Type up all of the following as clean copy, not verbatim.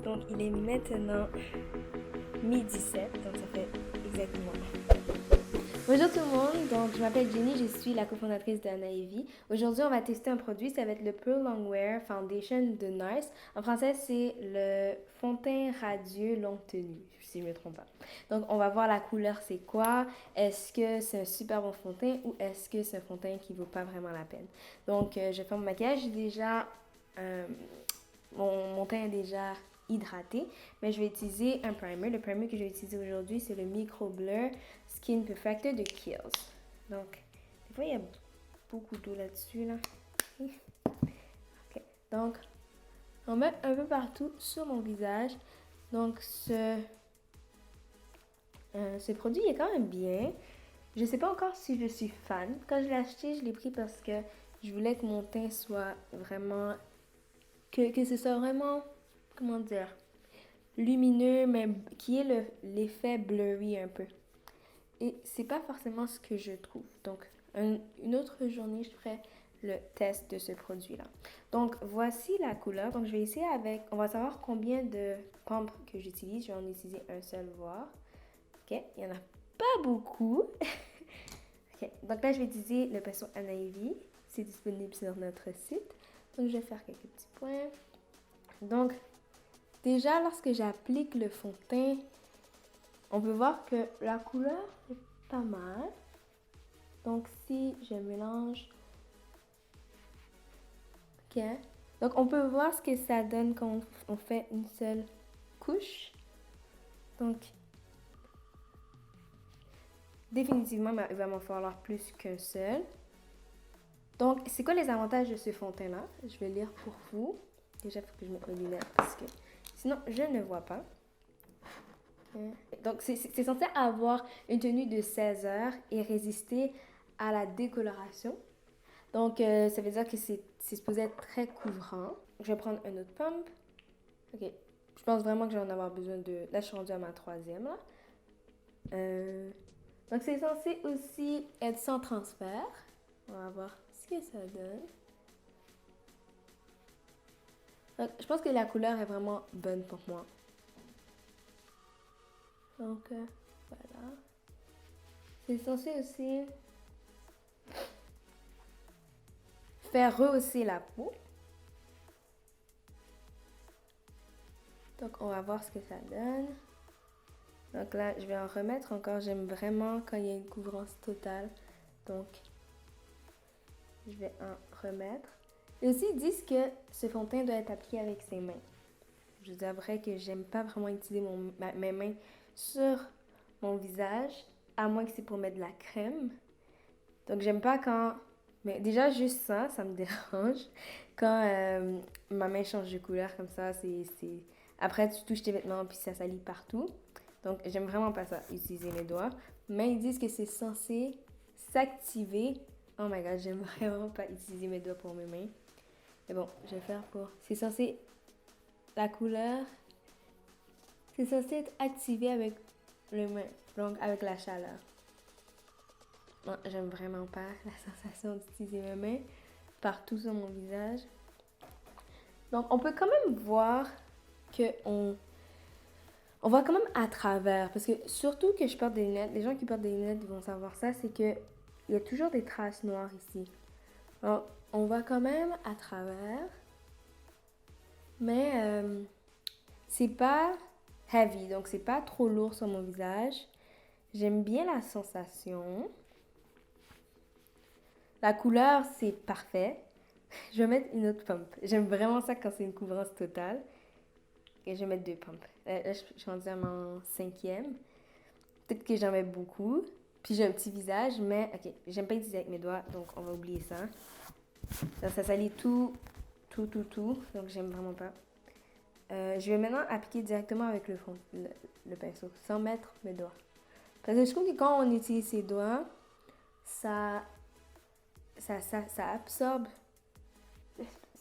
Donc, il est maintenant 12h17, donc ça fait exactement. Bonjour tout le monde, donc je m'appelle Jenny, je suis la cofondatrice de Anaevi. Aujourd'hui, on va tester un produit, ça va être le Pearl Longwear Foundation de NARS. En français, c'est le fond de teint radieux longue tenue, si je ne me trompe pas. Donc, on va voir la couleur, c'est quoi, est-ce que c'est un super bon fond de teint ou est-ce que c'est un fond de teint qui ne vaut pas vraiment la peine. Donc, je fais mon maquillage, j'ai déjà, mon teint est déjà hydraté, mais je vais utiliser un primer. Le primer que je vais utiliser aujourd'hui, c'est le Micro Blur Skin Perfector de Kiehl's. Donc, des fois, il y a beaucoup d'eau là-dessus, là. Okay. Donc, on met un peu partout sur mon visage. Donc, ce produit est quand même bien. Je ne sais pas encore si je suis fan. Quand je l'ai acheté, je l'ai pris parce que je voulais que mon teint soit vraiment... Que ce soit vraiment... Comment dire? Lumineux, mais qui ait l'effet blurry un peu. Et c'est pas forcément ce que je trouve. Donc, une autre journée, je ferai le test de ce produit-là. Donc, voici la couleur. Donc, je vais essayer avec... On va savoir combien de pompes que j'utilise. Je vais en utiliser un seul, voir. OK, il n'y en a pas beaucoup. OK, donc là, je vais utiliser le pinceau Anaevi. C'est disponible sur notre site. Donc, je vais faire quelques petits points. Donc, déjà, lorsque j'applique le fond de teint, on peut voir que la couleur est pas mal. Donc, si je mélange... OK. Donc, on peut voir ce que ça donne quand on fait une seule couche. Donc, définitivement, il va m'en falloir plus qu'un seul. Donc, c'est quoi les avantages de ce fond de teint-là? Je vais lire pour vous. Déjà, il faut que je mette mes lunettes parce que sinon, je ne vois pas. Donc, c'est censé avoir une tenue de 16 heures et résister à la décoloration. Donc, ça veut dire que c'est supposé être très couvrant. Je vais prendre un autre pump. OK. Je pense vraiment que je vais en avoir besoin de... Là, je suis rendue à ma troisième, là. Donc, c'est censé aussi être sans transfert. On va voir ce que ça donne. Donc, je pense que la couleur est vraiment bonne pour moi. Donc, voilà. C'est censé aussi faire rehausser la peau. Donc, on va voir ce que ça donne. Donc là, je vais en remettre encore. J'aime vraiment quand il y a une couvrance totale. Donc, je vais en remettre. Et aussi, ils disent que ce fond de teint doit être appliqué avec ses mains. Je vous avouerai que j'aime pas vraiment utiliser mes mains sur mon visage, à moins que c'est pour mettre de la crème. Donc, j'aime pas quand... Mais déjà, juste ça, ça me dérange. Quand ma main change de couleur comme ça, c'est... Après, tu touches tes vêtements, puis ça salit partout. Donc, j'aime vraiment pas ça, utiliser mes doigts. Mais ils disent que c'est censé s'activer. Oh my god, j'aime vraiment pas utiliser mes doigts pour mes mains. Mais bon, je vais faire pour... C'est censé... La couleur... C'est censé être activé avec les mains. Donc, avec la chaleur. Non, j'aime vraiment pas la sensation d'utiliser mes mains partout sur mon visage. Donc, on peut quand même voir que on voit quand même à travers. Parce que surtout que je porte des lunettes, les gens qui portent des lunettes vont savoir ça, c'est que il y a toujours des traces noires ici. Alors, on voit quand même à travers. Mais c'est pas heavy, donc c'est pas trop lourd sur mon visage. J'aime bien la sensation. La couleur, c'est parfait. Je vais mettre une autre pump. J'aime vraiment ça quand c'est une couvrance totale. Et je vais mettre deux pumps. Là, je suis rendue à mon 5e. Peut-être que j'en mets beaucoup. Puis j'ai un petit visage, mais ok, j'aime pas utiliser avec mes doigts, donc on va oublier ça. Ça salit tout. Donc j'aime vraiment pas. Je vais maintenant appliquer directement avec le pinceau, sans mettre mes doigts. Parce que je trouve que quand on utilise ses doigts, ça absorbe,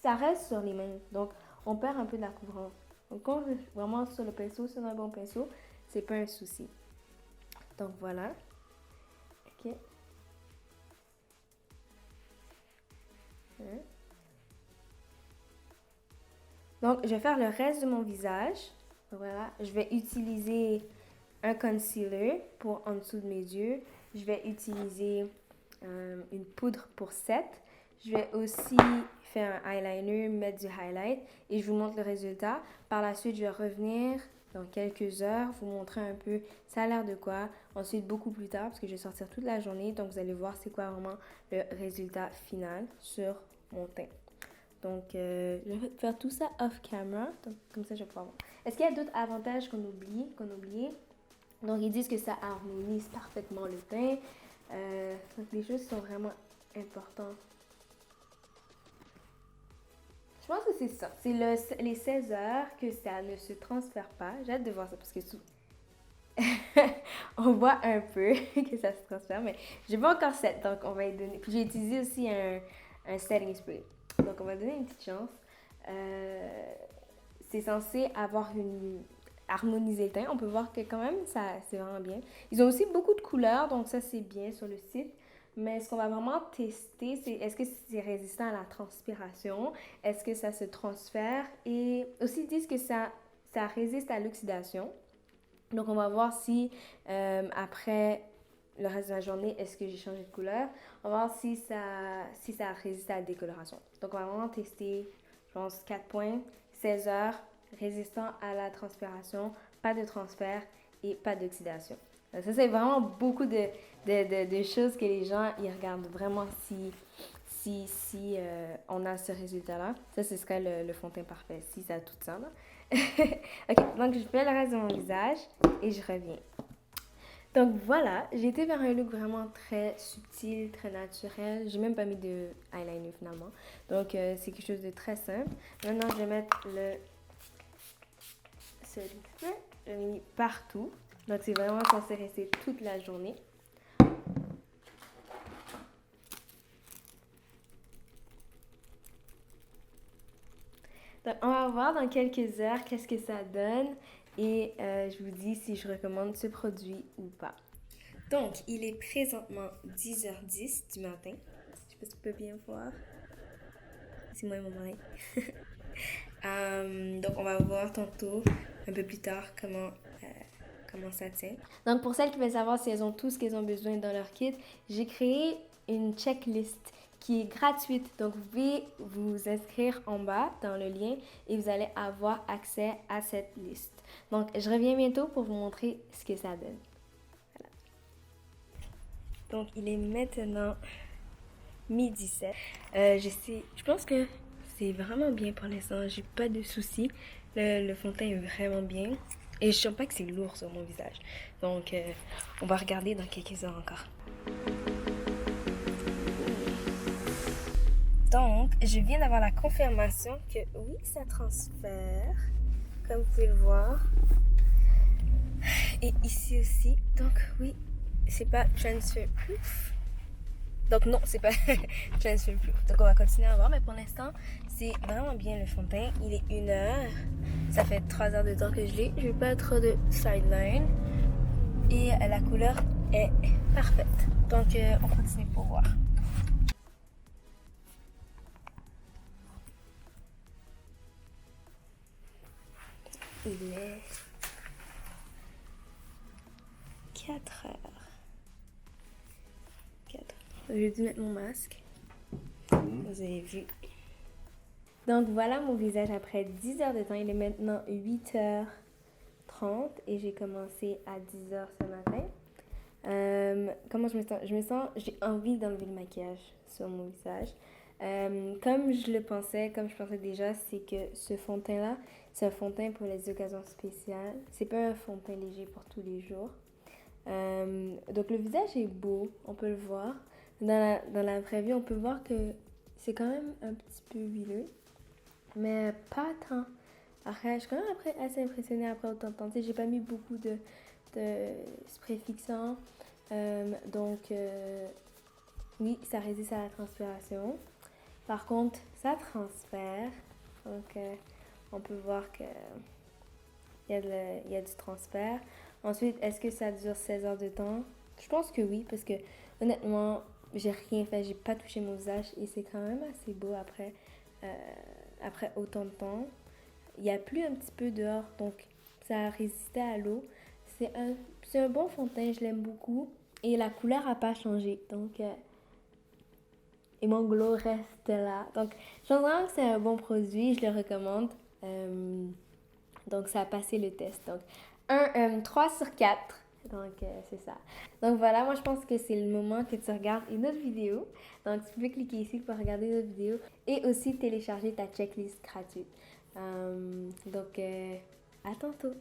ça reste sur les mains. Donc, on perd un peu de la couvrance. Donc, quand je vraiment sur le pinceau, sur un bon pinceau, c'est pas un souci. Donc, voilà. OK. Donc, je vais faire le reste de mon visage. Voilà, je vais utiliser un concealer pour en dessous de mes yeux. Je vais utiliser une poudre pour set. Je vais aussi faire un eyeliner, mettre du highlight et je vous montre le résultat. Par la suite, je vais revenir dans quelques heures, vous montrer un peu ça a l'air de quoi. Ensuite, beaucoup plus tard, parce que je vais sortir toute la journée, donc vous allez voir c'est quoi vraiment le résultat final sur mon teint. Donc, je vais faire tout ça off-camera, donc comme ça je vais pouvoir voir. Est-ce qu'il y a d'autres avantages qu'on oublie? Donc, ils disent que ça harmonise parfaitement le teint. Donc, les choses sont vraiment importantes. Je pense que c'est ça. C'est les 16 heures que ça ne se transfère pas. J'ai hâte de voir ça parce que on voit un peu que ça se transfère, mais j'ai pas encore 7, donc on va y donner. Puis j'ai utilisé aussi un setting spray. Donc on va donner une petite chance. C'est censé avoir une harmoniser le teint. On peut voir que quand même, ça c'est vraiment bien. Ils ont aussi beaucoup de couleurs, donc ça c'est bien sur le site. Mais ce qu'on va vraiment tester, c'est est-ce que c'est résistant à la transpiration? Est-ce que ça se transfère? Et aussi, ils disent que ça résiste à l'oxydation. Donc, on va voir si après le reste de la journée, est-ce que j'ai changé de couleur? On va voir si ça résiste à la décoloration. Donc, on va vraiment tester, je pense, 4 points, 16 heures, résistant à la transpiration, pas de transfert et pas d'oxydation. Ça, c'est vraiment beaucoup de choses que les gens ils regardent vraiment si on a ce résultat-là. Ça, ce serait le fond de teint parfait, si ça a tout ça. Là. Ok, donc je fais le reste de mon visage et je reviens. Donc voilà, j'ai été vers un look vraiment très subtil, très naturel. J'ai même pas mis de eyeliner finalement. Donc c'est quelque chose de très simple. Maintenant, je vais mettre celui-là. Je l'ai mis partout. Donc c'est vraiment censé rester toute la journée. Donc, on va voir dans quelques heures qu'est-ce que ça donne et je vous dis si je recommande ce produit ou pas. Donc, il est présentement 10h10 du matin. Je sais pas si tu peux bien voir. C'est moi et mon mari. Donc, on va voir tantôt, un peu plus tard, comment ça tient. Donc, pour celles qui veulent savoir si elles ont tout ce qu'elles ont besoin dans leur kit, j'ai créé une checklist qui est gratuite. Donc, vous pouvez vous inscrire en bas dans le lien et vous allez avoir accès à cette liste. Donc, je reviens bientôt pour vous montrer ce que ça donne. Voilà. Donc, il est maintenant 12h17. Je pense que c'est vraiment bien pour l'instant. J'ai pas de soucis. Le fond de teint est vraiment bien. Et je sens pas que c'est lourd sur mon visage. Donc, on va regarder dans quelques heures encore. Donc, je viens d'avoir la confirmation que oui, ça transfère, comme vous pouvez le voir. Et ici aussi. Donc, oui, c'est pas transfer proof. Donc, non, c'est pas transfer proof. Donc, on va continuer à voir. Mais pour l'instant, c'est vraiment bien le fond de teint. Il est 1h. Ça fait 3 heures de temps que je l'ai. Je vais pas trop de sideline. Et la couleur est parfaite. Donc, on continue pour voir. Il est 4 heures. 4 heures. J'ai dû mettre mon masque. Vous avez vu. Donc voilà mon visage après 10 heures de temps. Il est maintenant 8h30 et j'ai commencé à 10h ce matin. Comment je me sens? J'ai envie d'enlever le maquillage sur mon visage. Comme je pensais déjà, c'est que ce fond de teint-là, c'est un fond de teint pour les occasions spéciales. C'est pas un fond de teint léger pour tous les jours. Donc le visage est beau, on peut le voir. Dans la vraie vie, on peut voir que c'est quand même un petit peu huileux, mais pas tant. Après, je suis quand même assez impressionnée après autant de temps. Tu sais, j'ai pas mis beaucoup de spray fixant. Donc, oui, ça résiste à la transpiration. Par contre, ça transfère. Donc, on peut voir qu'il y a du transfert. Ensuite, est-ce que ça dure 16 heures de temps? Je pense que oui, parce que honnêtement, j'ai rien fait, j'ai pas touché mon visage et c'est quand même assez beau après autant de temps. il y a plu un petit peu dehors, donc ça a résisté à l'eau. C'est un bon fond de teint, je l'aime beaucoup. Et la couleur n'a pas changé, donc... et mon glow reste là. Donc, je pense vraiment que c'est un bon produit, je le recommande. Donc, ça a passé le test. Donc, 3 sur 4. Donc, c'est ça. Donc, voilà, moi, je pense que c'est le moment que tu regardes une autre vidéo. Donc, tu peux cliquer ici pour regarder une autre vidéo et aussi télécharger ta checklist gratuite. Donc, à tantôt.